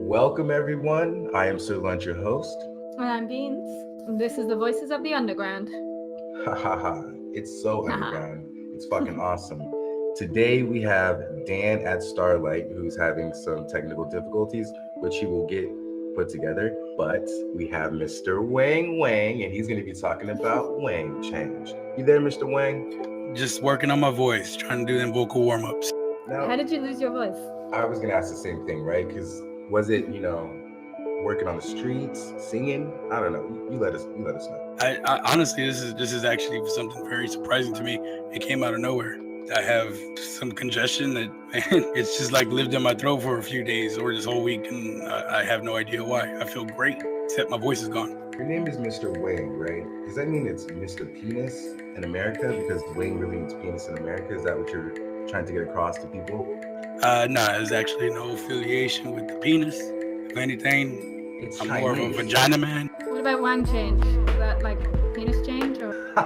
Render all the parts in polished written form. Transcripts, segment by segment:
Welcome, everyone. I am Sir Lunch, your host. And I'm Beans. This is the Voices of the Underground. Ha ha ha. It's so underground. It's fucking awesome. Today we have Dan at Starlight, who's having some technical difficulties, which he will get put together. But we have Mr. Wang, and he's going to be talking about Wang change. You there, Mr. Wang? Just working on my voice, trying to do them vocal warm-ups. Now, How did you lose your voice? I was going to ask the same thing, right? Because was it, working on the streets, singing? I don't know. You let us know. I honestly, this is actually something very surprising to me. It came out of nowhere. I have some congestion that it's just like lived in my throat for a few days or this whole week, and I have no idea why. I feel great, except my voice is gone. Your name is Mr. Wang, right? Does that mean it's Mr. Penis in America? Because Wang really means penis in America. Is that what you're trying to get across to people? No, there's actually no affiliation with the penis. If anything, I'm more of a vagina man. What about Wang change? Is that like penis change or? All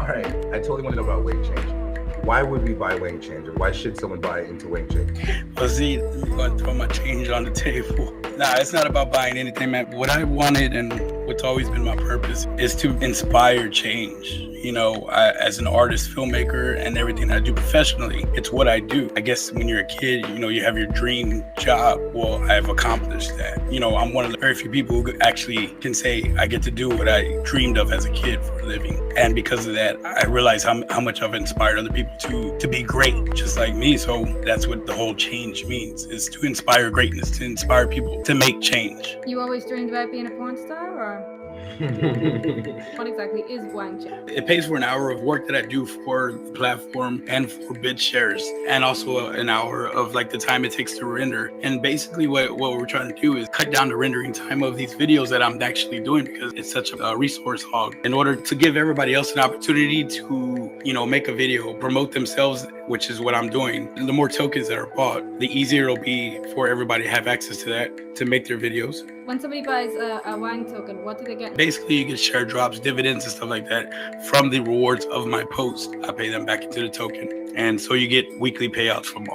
right, I totally want to know about Wang change. Why would we buy Wang change, or why should someone buy into Wang change? Well, see, I'm going to throw my change on the table. Nah, it's not about buying anything, man. What I wanted and what's always been my purpose is to inspire change. As an artist, filmmaker, and everything I do professionally, it's what I do. I guess when you're a kid, you have your dream job. Well, I've accomplished that. I'm one of the very few people who actually can say I get to do what I dreamed of as a kid for a living. And because of that, I realize how much I've inspired other people to be great, just like me. So that's what the whole change means, is to inspire greatness, to inspire people to make change. You always dreamed about being a porn star, or? What exactly is Wang change? It pays for an hour of work that I do for the platform and for bid shares, and also an hour of like the time it takes to render. And basically what we're trying to do is cut down the rendering time of these videos that I'm actually doing, because it's such a resource hog, in order to give everybody else an opportunity to, make a video, promote themselves, which is what I'm doing. And the more tokens that are bought, the easier it'll be for everybody to have access to that, to make their videos. When somebody buys a Wang token, what do they get? Basically, you get share drops, dividends, and stuff like that from the rewards of my post. I pay them back into the token. And so you get weekly payouts from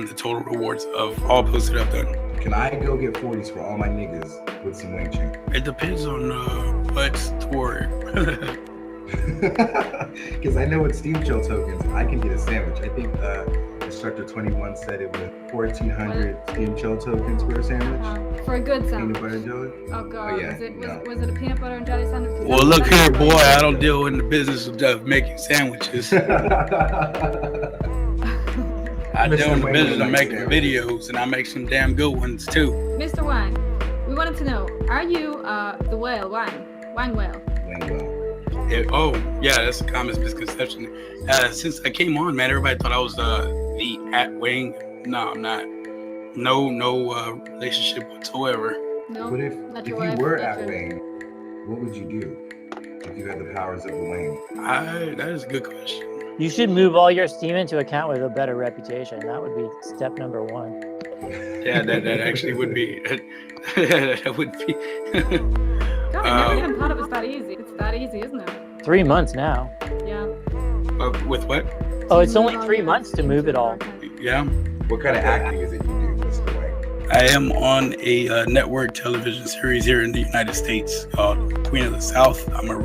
the total rewards of all posts that I've done. Can I go get 40s for all my niggas with some Wang change? It depends on what's toward. Because I know with Steam Chill tokens, I can get a sandwich. I think Instructor 21 said it was 1,400 Steam Chill tokens for a sandwich. For a good sandwich. Peanut butter and jelly? Oh god, Oh, yeah. Was it a peanut butter and jelly sandwich? Well, look here, boy, I don't deal in the business of making sandwiches. I deal in the business of making videos, and I make some damn good ones too. Mr. Wang, we wanted to know, are you the whale, Wang whale? Wang well. Yeah, that's a common misconception. Since I came on, man, everybody thought I was the at Wang. No, I'm not. No relationship whatsoever. No. But if you were at Wang, what would you do if you had the powers of the Wang? That is a good question. You should move all your Steam into account with a better reputation. That would be step number one. Yeah, that actually would be. That would be. God, I never even thought it was that easy. It's that easy, isn't it? 3 months now. Yeah. With what? Oh, it's only 3 months to move it all. Yeah. What kind of acting is it you do, Mr. Wang? I am on a network television series here in the United States called Queen of the South. I'm a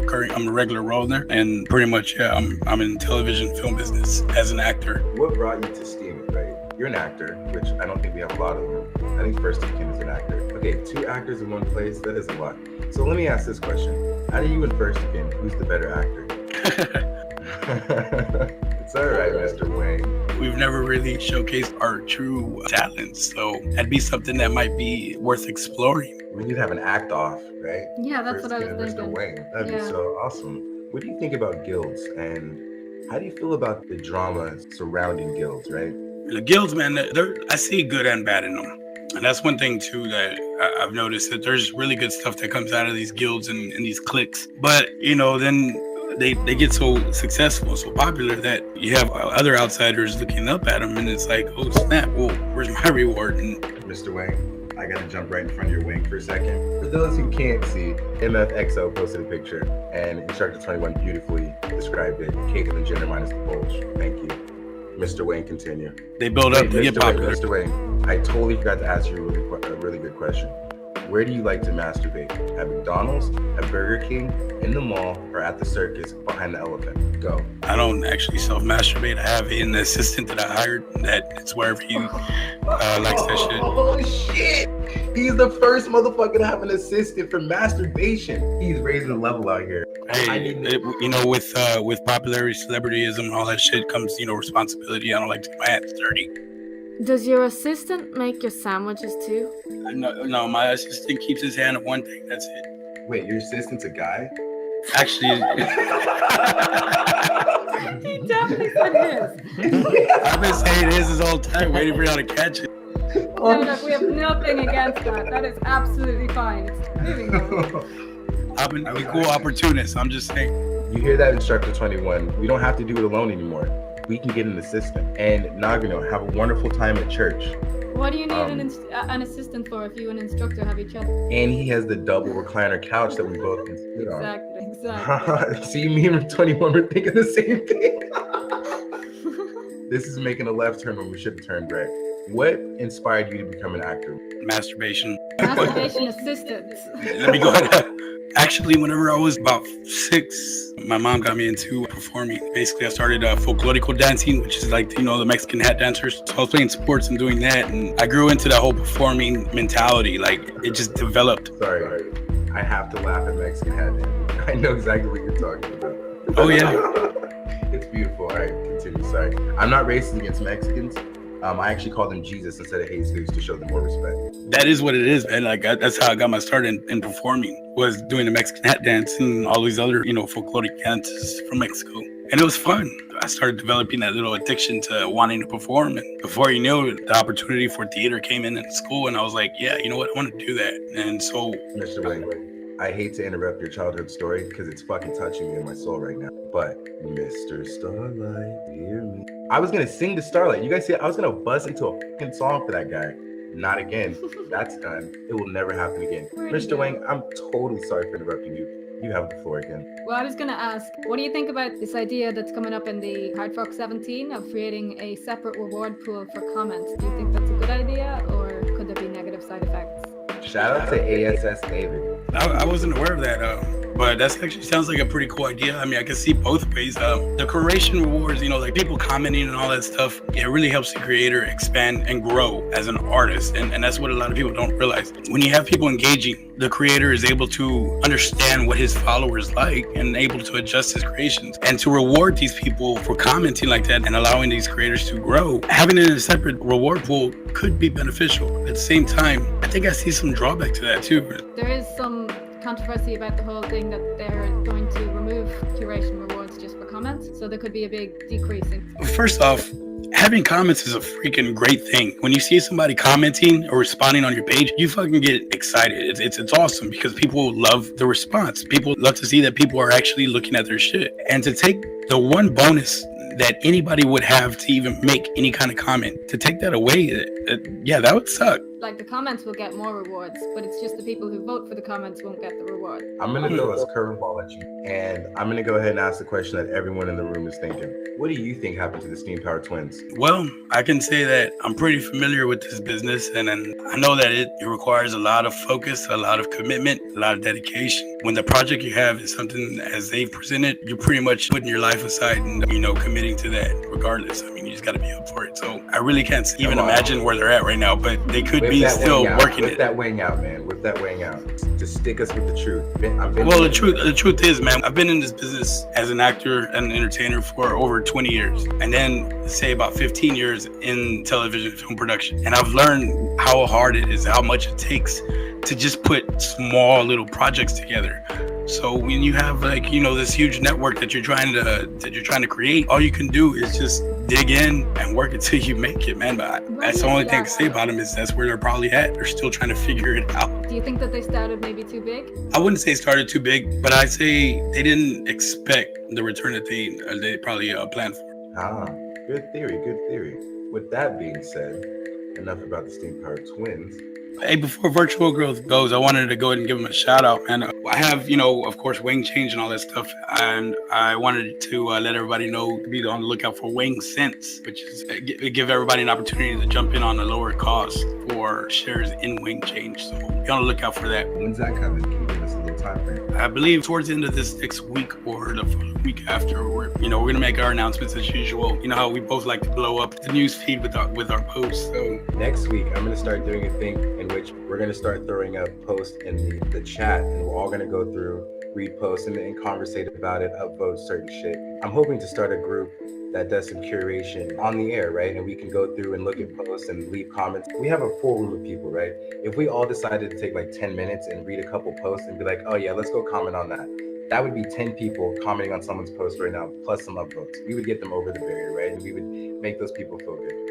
regular role there, and pretty much, yeah, I'm in television film business as an actor. What brought you to Steam, right? You're an actor, which I don't think we have a lot of them. I think First Kin is an actor. Okay, 2 actors in one place, that is a lot. So let me ask this question. Out of you and First Kin, who's the better actor? It's all right, Mr. Wang. We've never really showcased our true talents, so that'd be something that might be worth exploring. We need to have an act off, right? Yeah, that's First what I Kin was and thinking. Mr. Wang. That'd be so awesome. What do you think about guilds, and how do you feel about the drama surrounding guilds, right? The guilds, man, I see good and bad in them. And that's one thing, too, that I've noticed, that there's really good stuff that comes out of these guilds and these cliques. But, then they get so successful, so popular, that you have other outsiders looking up at them, and it's like, oh, snap, well, where's my reward? And Mr. Wang, I got to jump right in front of your wing for a second. For those who can't see, MFXO posted a picture, and Instructor 21 beautifully described it. Cake of the gender minus the bulge. Thank you. Mr. Wayne, continue. They build up to get popular. Mr. Wayne, I totally forgot to ask you a really good question. Where do you like to masturbate? At McDonald's, at Burger King, in the mall, or at the circus behind the elephant? Go. I don't actually self-masturbate. I have an assistant that I hired that it's wherever he likes that shit. Oh shit! He's the first motherfucker to have an assistant for masturbation. He's raising the level out here. Hey, with popularity, celebrityism, and all that shit comes, responsibility. I don't like to get my hands dirty. Does your assistant make your sandwiches too? No, my assistant keeps his hand on one thing. That's it. Wait, your assistant's a guy? Actually, He definitely said his. I've been saying this whole time, waiting for y'all to catch it. No, look, we have nothing against that. That is absolutely fine. It's moving on. I've been equal opportunist. I'm just saying. You hear that, Instructor 21? We don't have to do it alone anymore. We can get an assistant. And Nagano, have a wonderful time at church. What do you need an assistant for if you and instructor have each other? And he has the double recliner couch that we both can sit on. Exactly. See, me and 21 were thinking the same thing. This is making a left turn when we should have turned right. What inspired you to become an actor? Masturbation. Masturbation assistants. Let me go ahead. Actually, whenever I was about 6, my mom got me into performing. Basically, I started folklorico dancing, which is like, the Mexican hat dancers. So I was playing sports and doing that. And I grew into that whole performing mentality. Like, it just developed. Sorry. I have to laugh at Mexican hat dancing. I know exactly what you're talking about. Oh, yeah. It's beautiful. All right, continue. Sorry. I'm not racist against Mexicans. I actually call them Jesus instead of Jesus to show them more respect. That is what it is, man. Like, that's how I got my start in performing, was doing the Mexican hat dance and all these other, folkloric dances from Mexico. And it was fun. I started developing that little addiction to wanting to perform. And before you knew it, the opportunity for theater came in school. And I was like, yeah, you know what? I want to do that. And so... Mr. Wayne, I hate to interrupt your childhood story because it's fucking touching me in my soul right now. But Mr. Starlight, hear me. I was going to sing to Starlight. You guys see, I was going to buzz into a fucking song for that guy. Not again. That's done. It will never happen again. Mr. Wayne, I'm totally sorry for interrupting you. You have the floor again. Well, I was going to ask, what do you think about this idea that's coming up in the Hard Rock 17 of creating a separate reward pool for comments? Do you think that's a good idea, or could there be negative side effects? Shout out to ASS David. I wasn't aware of that, but that actually sounds like a pretty cool idea. I mean, I can see both ways. The curation rewards, like people commenting and all that stuff, it really helps the creator expand and grow as an artist. And that's what a lot of people don't realize. When you have people engaging, the creator is able to understand what his followers like and able to adjust his creations. And to reward these people for commenting like that and allowing these creators to grow, having it in a separate reward pool could be beneficial. At the same time, I think I see some drawback to that too. There is some controversy about the whole thing that they're going to remove curation rewards just for comments, so there could be a big decrease in. First off, having comments is a freaking great thing. When you see somebody commenting or responding on your page, you fucking get excited. It's awesome because people love the response. People love to see that people are actually looking at their shit. And to take the one bonus that anybody would have to even make any kind of comment, to take that away, that would suck. Like, the comments will get more rewards, but it's just the people who vote for the comments won't get the reward. I'm going to throw a curveball at you, and I'm going to go ahead and ask the question that everyone in the room is thinking. What do you think happened to the Steam Power Twins? Well, I can say that I'm pretty familiar with this business, and I know that it requires a lot of focus, a lot of commitment, a lot of dedication. When the project you have is something as they've presented, you're pretty much putting your life aside and, committing to that regardless. I mean, you just got to be up for it. So I really can't even imagine where they're at right now, but they could be still working it. Whip that wing out, man. Whip that wing out. Just stick us with the truth. Well, the truth is, man, I've been in this business as an actor and entertainer for over 20 years. And then say about 15 years in television film production. And I've learned how hard it is, how much it takes to just put small little projects together. So when you have this huge network that you're trying to create, all you can do is just dig in and work until you make it, man. But that's the only thing I can say about them is that's where they're probably at. They're still trying to figure it out. Do you think that they started maybe too big? I wouldn't say started too big, but I'd say they didn't expect the return that they probably planned for. Good theory. With that being said, enough about the Steam Powered Twins. Hey, before Virtual Growth goes, I wanted to go ahead and give him a shout out, man. I have, of course, wing change and all that stuff, and I wanted to let everybody know to be on the lookout for Wing Sense, which is give everybody an opportunity to jump in on a lower cost for shares in wing change. So be on the lookout for that. When's that coming? Can you give us a little time frame? I believe towards the end of this next week or the week after, we're gonna make our announcements as usual. You know how we both like to blow up the news feed with our posts. So next week, I'm gonna start doing a thing in which we're gonna start throwing up posts in the chat, and we're all gonna go through, read posts, and conversate about it, upvote certain shit. I'm hoping to start a group that does some curation on the air, right? And we can go through and look at posts and leave comments. We have a full room of people, right? If we all decided to take like 10 minutes and read a couple posts and be like, oh yeah, let's go comment on that. That would be 10 people commenting on someone's post right now, plus some upvotes. We would get them over the barrier, right? And we would make those people feel good.